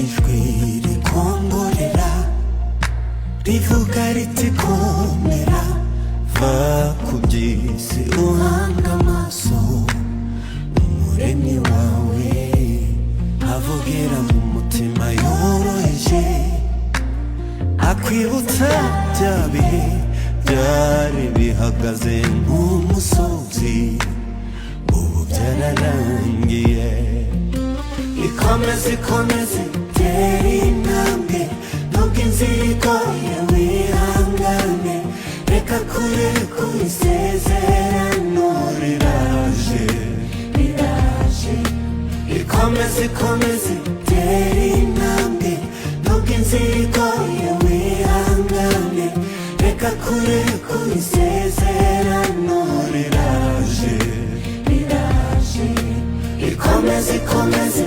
ijwi rikongorera rivuga riti komera, va ku by'isi uhanga amaso umuremyi wawe, avugira mu mutima yoroheje, akwibutsa bya bihe byari bihagaze nk'umusozi ubu byararangiye. Ikomeze ikomeze tera intambwe, nubwo inzira igoye wihangane, reka kure ku isezerano riraje riraje. Ikomeze ikomeze tera intambwe, nubwo inzira igoye wihangane, reka kure ku isezerano riraje riraje. Ikomeze ikomeze